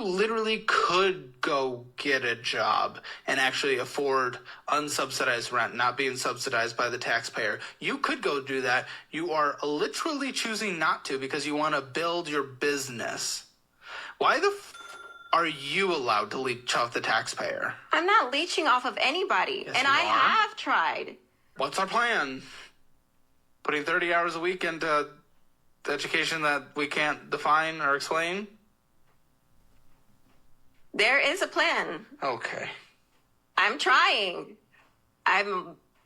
you literally could go get a job and actually afford unsubsidized rent, not being subsidized by the taxpayer. You could go do that. You are literally choosing not to because you want to build your business. Why the are you allowed to leech off the taxpayer? I'm not leeching off of anybody, Yes, and you I are. have tried. What's our plan? Putting 30 hours a week into the education that we can't define or explain? There is a plan. Okay. I'm trying.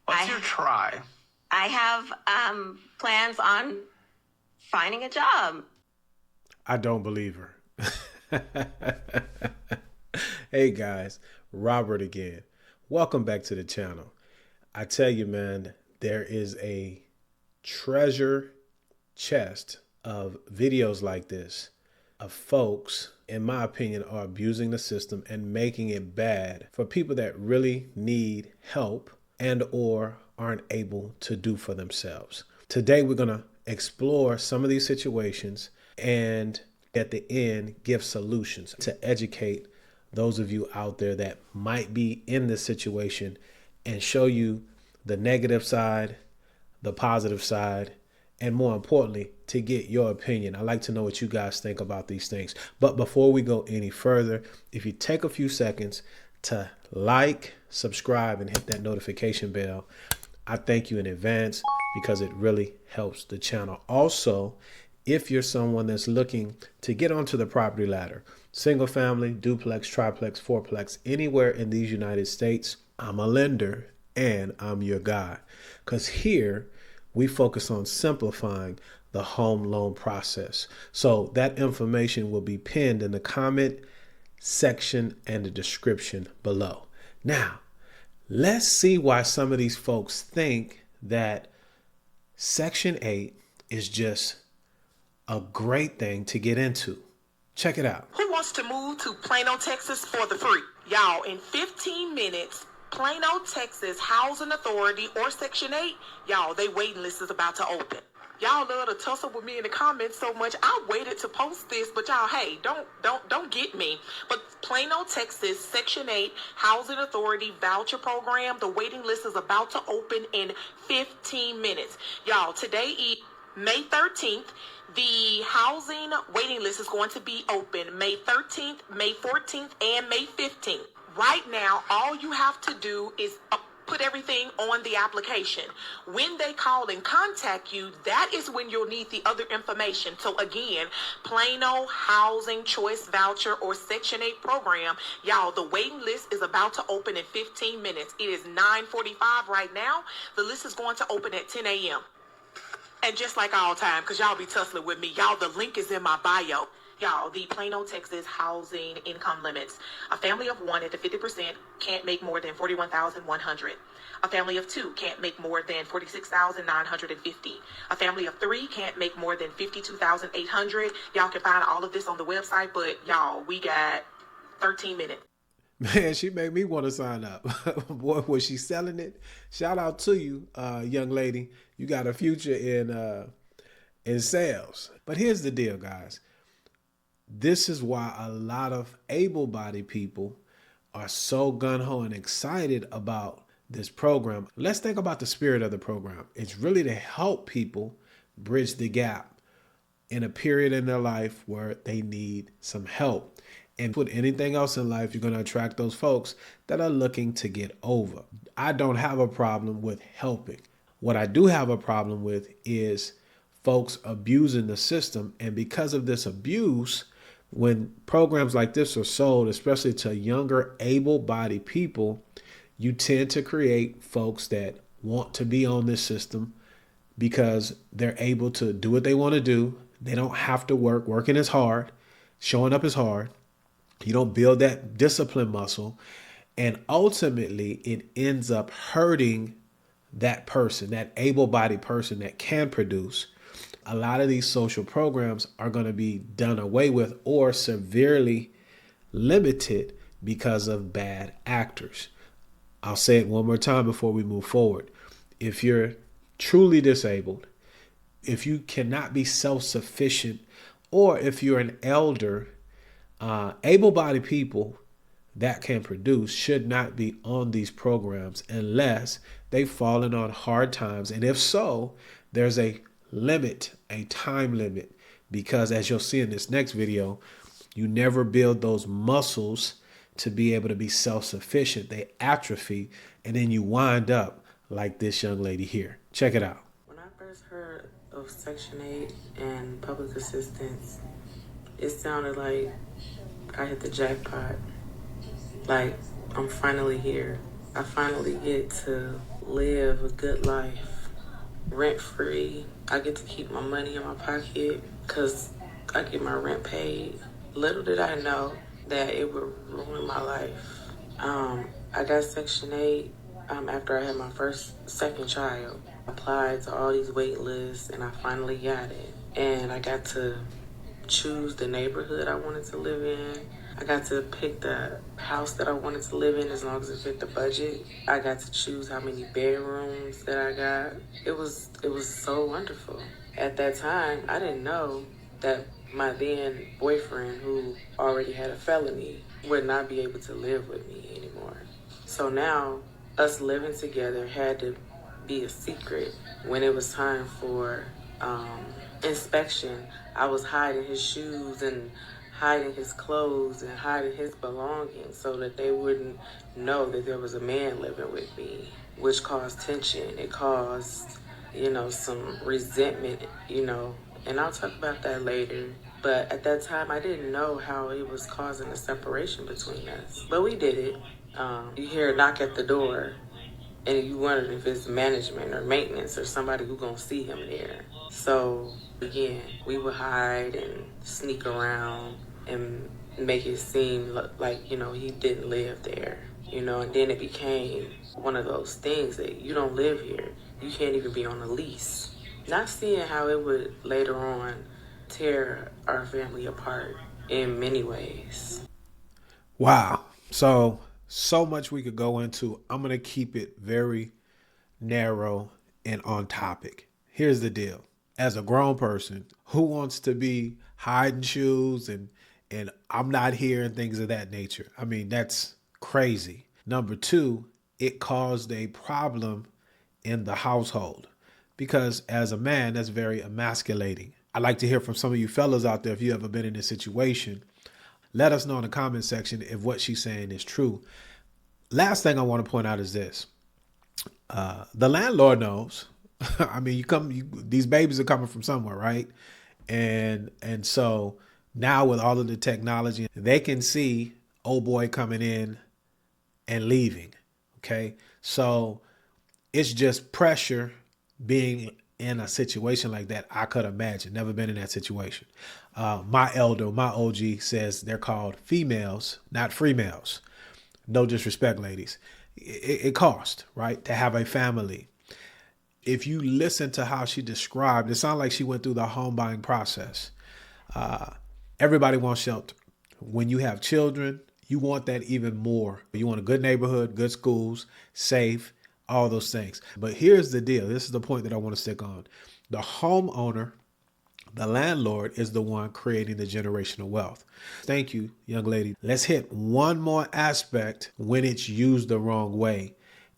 What's your try? I have plans on finding a job. I don't believe her. Hey guys, Robert again. Welcome back to the channel. I tell you, man, there is a treasure chest of videos like this of folks, in my opinion, are abusing the system and making it bad for people that really need help and or aren't able to do for themselves. Today, we're going to explore some of these situations and at the end, give solutions to educate those of you out there that might be in this situation and show you the negative side, the positive side, and more importantly, to get your opinion. I'd like to know what you guys think about these things. But before we go any further, if you take a few seconds to like, subscribe, and hit that notification bell, I thank you in advance because it really helps the channel. Also, if you're someone that's looking to get onto the property ladder, single family, duplex, triplex, fourplex, anywhere in these United States, I'm a lender and I'm your guy. Because here we focus on simplifying the home loan process. So that information will be pinned in the comment section and the description below. Now, let's see why some of these folks think that Section 8 is just a great thing to get into. Check it out. Who wants to move to Plano, Texas for the free? Y'all, in 15 minutes, Plano, Texas Housing Authority or Section 8, y'all, they waiting list is about to open. Y'all love to tussle with me in the comments so much. I waited to post this, but y'all, hey, don't get me. But Plano, Texas Section 8 Housing Authority Voucher Program, the waiting list is about to open in 15 minutes. Y'all, today is May 13th. The housing waiting list is going to be open May 13th, May 14th, and May 15th. Right now, all you have to do is put everything on the application. When they call and contact you, that is when you'll need the other information. So again, Plano Housing Choice Voucher or Section 8 program, y'all, the waiting list is about to open in 15 minutes. It is 9:45 right now. The list is going to open at 10 a.m. And just like all time, because y'all be tussling with me, y'all, the link is in my bio. Y'all, the Plano, Texas housing income limits. A family of one at the 50% can't make more than $41,100. A family of two can't make more than $46,950. A family of three can't make more than $52,800. Y'all can find all of this on the website, but y'all, we got 13 minutes. Man, she made me want to sign up. Boy, was she selling it? Shout out to you, young lady. You got a future in sales. But here's the deal, guys. This is why a lot of able-bodied people are so gung-ho and excited about this program. Let's think about the spirit of the program. It's really to help people bridge the gap in a period in their life where they need some help. And with anything else in life, you're going to attract those folks that are looking to get over. I don't have a problem with helping. What I do have a problem with is folks abusing the system. And because of this abuse, when programs like this are sold, especially to younger, able-bodied people, you tend to create folks that want to be on this system because they're able to do what they want to do. They don't have to work. Working is hard. Showing up is hard. You don't build that discipline muscle. And ultimately, it ends up hurting that person, that able-bodied person that can produce. A lot of these social programs are going to be done away with or severely limited because of bad actors. I'll say it one more time before we move forward. If you're truly disabled, if you cannot be self-sufficient, or if you're an elder Able-bodied people that can produce should not be on these programs unless they've fallen on hard times. And if so, there's a limit, a time limit, because as you'll see in this next video, you never build those muscles to be able to be self-sufficient. They atrophy, and then you wind up like this young lady here. Check it out. When I first heard of Section 8 and public assistance, it sounded like I hit the jackpot. Like, I'm finally here. I finally get to live a good life, rent-free. I get to keep my money in my pocket because I get my rent paid. Little did I know that it would ruin my life. I got Section 8 after I had my second child. I applied to all these wait lists and I finally got it. And I got to choose the neighborhood I wanted to live in. I got to pick the house that I wanted to live in as long as it fit the budget. I got to choose how many bedrooms that I got. It was so wonderful. At that time, I didn't know that my then boyfriend, who already had a felony, would not be able to live with me anymore. So now, us living together had to be a secret. When it was time for inspection, I was hiding his shoes and hiding his clothes and hiding his belongings so that they wouldn't know that there was a man living with me, which caused tension. It caused, some resentment, and I'll talk about that later. But at that time, I didn't know how it was causing a separation between us. But we did it. You hear a knock at the door, and you wondered if it's management or maintenance or somebody who's going to see him there. So, again, we would hide and sneak around and make it seem like, he didn't live there. And then it became one of those things that you don't live here. You can't even be on a lease. Not seeing how it would later on tear our family apart in many ways. Wow. So much we could go into. I'm going to keep it very narrow and on topic. Here's the deal. As a grown person, who wants to be hiding shoes and I'm not here and things of that nature? I mean, that's crazy. Number two, it caused a problem in the household because as a man, that's very emasculating. I'd like to hear from some of you fellas out there if you ever been in this situation. Let us know in the comment section if what she's saying is true. Last thing I want to point out is this. The landlord knows. I mean, these babies are coming from somewhere, right? And so now with all of the technology, they can see old boy coming in and leaving. Okay. So it's just pressure being in a situation like that. I could imagine. Never been in that situation. My OG says they're called females, not free males. No disrespect, ladies. It costs, right, to have a family. If you listen to how she described, it sounded like she went through the home buying process. Everybody wants shelter. When you have children, you want that even more. You want a good neighborhood, good schools, safe, all those things. But here's the deal. This is the point that I want to stick on. The homeowner, the landlord, is the one creating the generational wealth. Thank you, young lady. Let's hit one more aspect when it's used the wrong way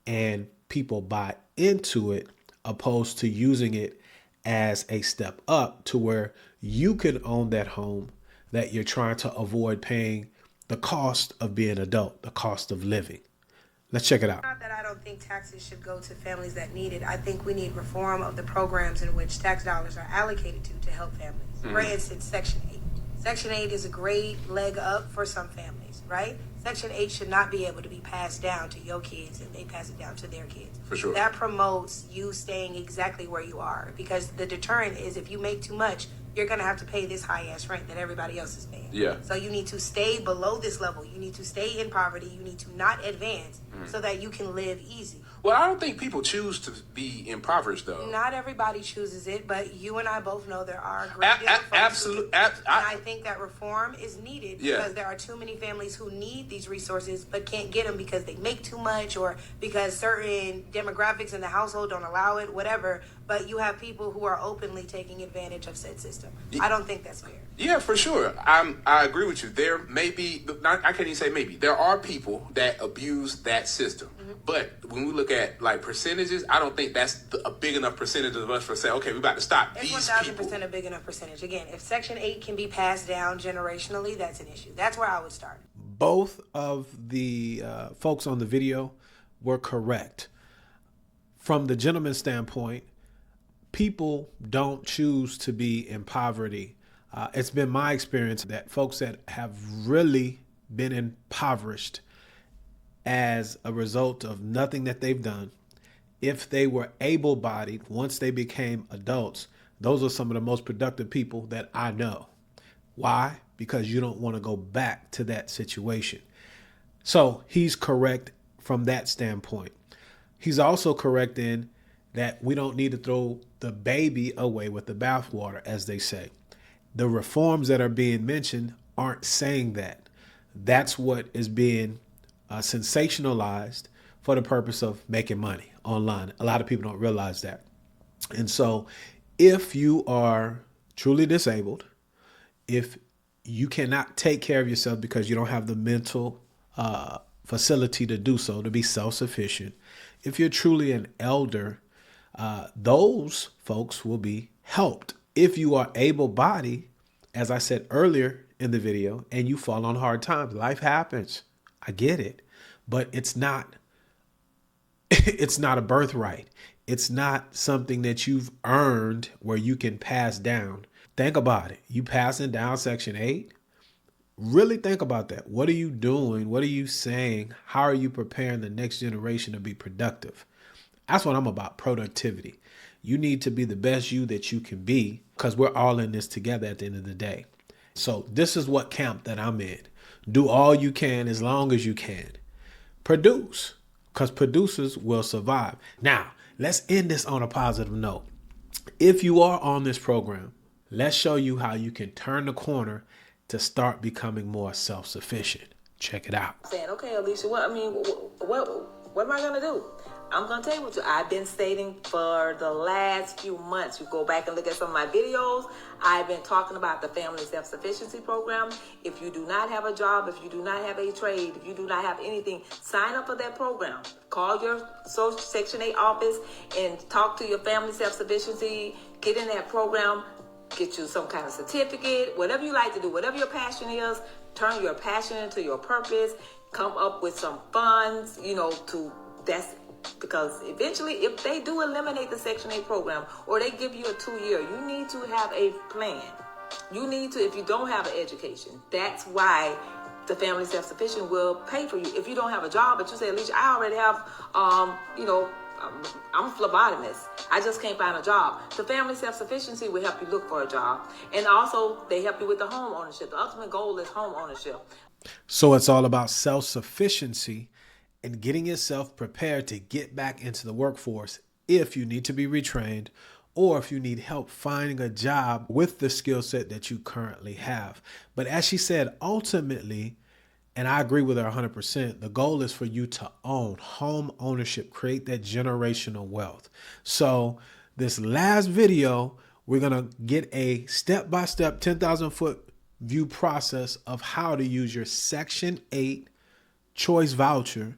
and people buy into it, opposed to using it as a step up to where you can own that home that you're trying to avoid paying the cost of being an adult, the cost of living. Let's check it out. Not that I don't think taxes should go to families that need it. I think we need reform of the programs in which tax dollars are allocated to help families. For instance, Section 8. Section 8 is a great leg up for some families, right? Section 8 should not be able to be passed down to your kids and they pass it down to their kids. For sure. That promotes you staying exactly where you are, because the deterrent is if you make too much, you're going to have to pay this high-ass rent that everybody else is paying. Yeah. So you need to stay below this level. You need to stay in poverty. You need to not advance so that you can live easy. Well, I don't think people choose to be impoverished, though. Not everybody chooses it, but you and I both know there are a great deal of folks Absolutely. and I think that reform is needed Yeah. because there are too many families who need these resources but can't get them because they make too much or because certain demographics in the household don't allow it, whatever. but you have people who are openly taking advantage of said system. I don't think that's fair. Yeah, for sure. I agree with you. There may be, I can't even say maybe, there are people that abuse that system. But when we look at like percentages, I don't think that's a big enough percentage of us for say, okay, we're about to stop It's these 1,000% people. a big enough percentage. Again, if Section 8 can be passed down generationally, that's an issue. That's where I would start. Both of the folks on the video were correct. From the gentleman's standpoint, people don't choose to be in poverty. It's been my experience that folks that have really been impoverished as a result of nothing that they've done, if they were able-bodied once they became adults, those are some of the most productive people that I know. Why? Because you don't want to go back to that situation. So he's correct from that standpoint. He's also correct in that we don't need to throw the baby away with the bathwater, as they say. The reforms that are being mentioned aren't saying that. That's what is being sensationalized for the purpose of making money online. A lot of people don't realize that. And so if you are truly disabled, if you cannot take care of yourself because you don't have the mental facility to do so, to be self-sufficient, if you're truly an elder, those folks will be helped. If you are able-bodied, as I said earlier in the video, and you fall on hard times, life happens. I get it, but it's not a birthright. It's not something that you've earned where you can pass down. Think about it. You passing down Section 8? Really think about that. What are you doing? What are you saying? How are you preparing the next generation to be productive? That's what I'm about, productivity. You need to be the best you that you can be because we're all in this together at the end of the day. So this is what camp that I'm in. Do all you can as long as you can. Produce, because producers will survive. Now, let's end this on a positive note. If you are on this program, let's show you how you can turn the corner to start becoming more self-sufficient. Check it out. Saying, okay, Alicia, what am I gonna do? I'm gonna tell you what I've been stating for the last few months. You go back and look at some of my videos. I've been talking about the Family Self-Sufficiency Program. If you do not have a job, if you do not have a trade, if you do not have anything, sign up for that program. Call your Social Section 8 office and talk to your Family Self-Sufficiency. Get in that program. Get you some kind of certificate. Whatever you like to do, whatever your passion is, turn your passion into your purpose. Come up with some funds, because eventually if they do eliminate the Section 8 program or they give you a 2-year, you need to have a plan. You need to, if you don't have an education, that's why the Family Self-Sufficient will pay for you. If you don't have a job, but you say, Alicia, I already have, I'm a phlebotomist. I just can't find a job. The Family Self-Sufficiency will help you look for a job. And also they help you with the home ownership. The ultimate goal is home ownership. So it's all about self-sufficiency and getting yourself prepared to get back into the workforce if you need to be retrained or if you need help finding a job with the skill set that you currently have. But as she said, ultimately, and I agree with her 100%, the goal is for you to own home ownership, create that generational wealth. So this last video, we're going to get a step-by-step 10,000 foot view process of how to use your Section 8 choice voucher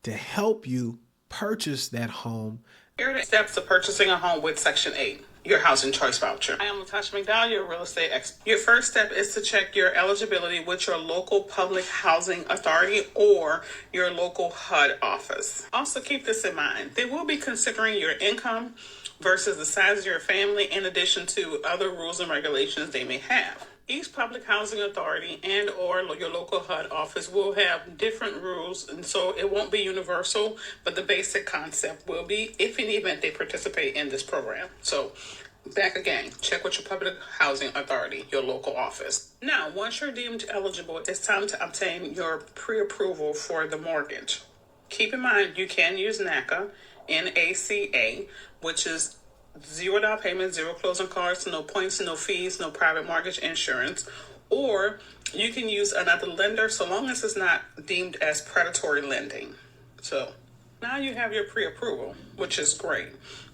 to help you purchase that home. Here are the steps of purchasing a home with Section 8, your housing choice voucher. I am Latasha McDowell, your real estate expert. Your first step is to check your eligibility with your local public housing authority or your local HUD office. Also keep this in mind. They will be considering your income versus the size of your family in addition to other rules and regulations they may have. Each public housing authority and or your local HUD office will have different rules, and so it won't be universal, but the basic concept will be if in the event they participate in this program. So back again, check with your public housing authority, your local office. Now, once you're deemed eligible, it's time to obtain your pre-approval for the mortgage. Keep in mind, you can use NACA, N-A-C-A, which is 0 down payment, 0 closing costs, no points, no fees, no private mortgage insurance, or you can use another lender so long as it's not deemed as predatory lending. So Now you have your pre-approval, which is great.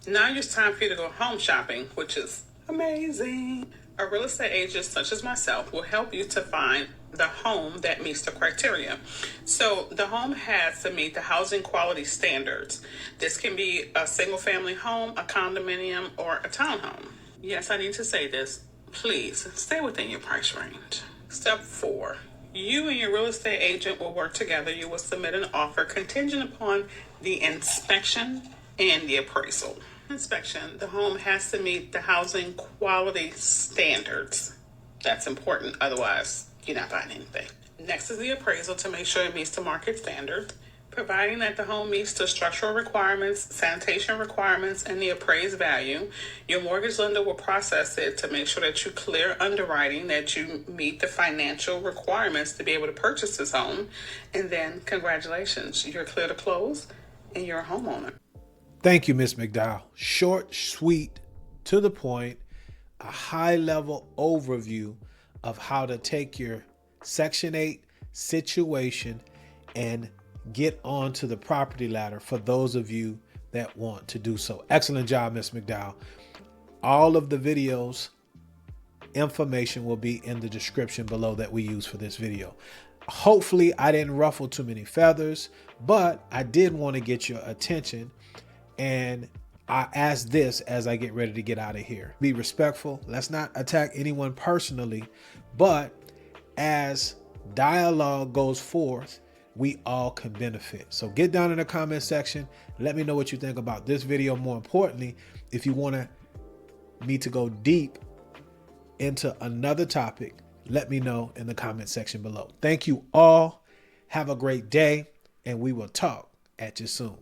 Now it's time for you to go home shopping, which is amazing. A real estate agent such as myself will help you to find the home that meets the criteria. So the home has to meet the housing quality standards. This can be a single family home, a condominium, or a townhome. Yes, I need to say this. Please stay within your price range. Step 4. You and your real estate agent will work together. You will submit an offer contingent upon the inspection and the appraisal. Inspection, the home has to meet the housing quality standards. That's important. Otherwise, you're not buying anything. Next is the appraisal to make sure it meets the market standard. Providing that the home meets the structural requirements, sanitation requirements, and the appraised value, your mortgage lender will process it to make sure that you clear underwriting, that you meet the financial requirements to be able to purchase this home. And then, congratulations, you're clear to close and you're a homeowner. Thank you, Ms. McDowell. Short, sweet, to the point, a high-level overview of how to take your Section 8 situation and get onto the property ladder for those of you that want to do so. Excellent job, Ms. McDowell. All of the videos information will be in the description below that we use for this video. Hopefully I didn't ruffle too many feathers, but I did want to get your attention, and I ask this as I get ready to get out of here. Be respectful. Let's not attack anyone personally, but as dialogue goes forth, we all can benefit. So get down in the comment section. Let me know what you think about this video. More importantly, if you want me to go deep into another topic, let me know in the comment section below. Thank you all. Have a great day, and we will talk at you soon.